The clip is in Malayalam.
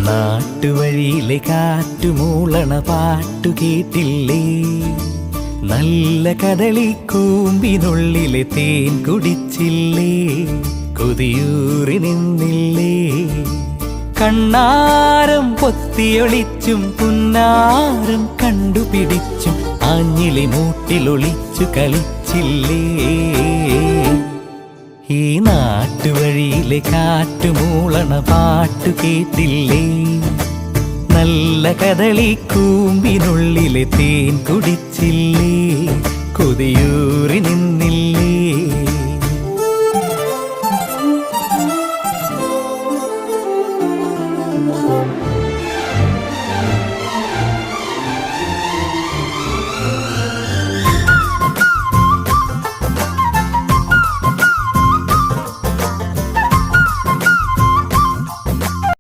നാട്ടുവഴിയിലെ കാറ്റുമൂളണ പാട്ടു കേട്ടില്ലേ? നല്ല കദളിക്കൂമ്പിനുള്ളിലെ തേൻ കുടിച്ചില്ലേ? കൊതിയൂറി നിന്നില്ലേ? കണ്ണാരം പൊത്തിയൊളിച്ചും പുന്നാരം കണ്ടുപിടിച്ചും ആഞ്ഞിലി മൂട്ടിലൊളിച്ചു കളിച്ചില്ലേ? ഈ നാട്ടുവഴിയിലെ കാറ്റുമൂളണ പാട്ടു കേട്ടില്ലേ? നല്ല കദളിക്കൂമ്പിനുള്ളിലെ തേൻ കുടിച്ചില്ലേ? കൊതിയൂറി നിന്നില്ലേ?